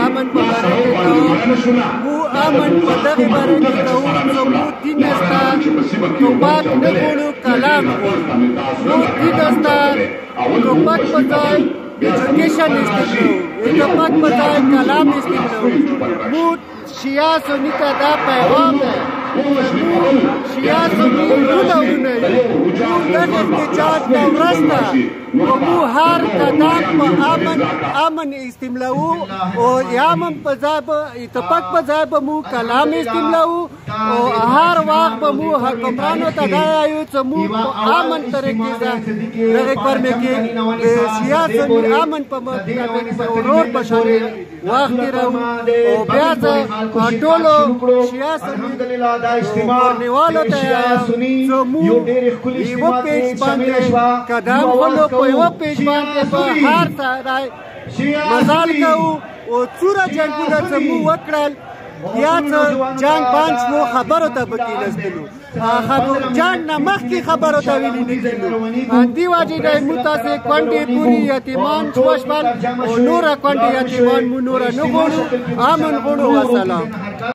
امن په باره کې مو امن په دغه باره کې کوو چې مو دین استا توپک نه غواړو کلام غواړو مو دین استا توپک په ځای ایجوکیشن استعمالوو توپک په ځای کلام استعمالوو مو شیعه سني ته دا پیغام دی شیعه سني ورونه یو دغه احتجاج نه وروسته مو هر قدم په امن استعمالوو او امن په ځای به اتفاق په ځای به مو کلام استعمالوو او هر وخت به مو حکمرانو ته دا وایو چې مو په امن طریقې دغه کارمې کې د شیعه سني امن په ورور په شان وخت تېروو او بیا زه ټولو شیعه سني کورنیوالو ته چې مو یوه پیج باندې قدم غلو په یوه پیج باندې به هر سړی مزال کوو او څومره جنګونه چې مو وکړل بیا څه جنګ بند شو خبرو ته به کېناستلو جنګ نه مخکې خبرو ته ویلي نه کېدلو همدې وجې دی موږ تاسې کونډې پورې یتیمان شول او نوره کونډې یتیمان مو نوره نه غواړو امن غواړو وسلام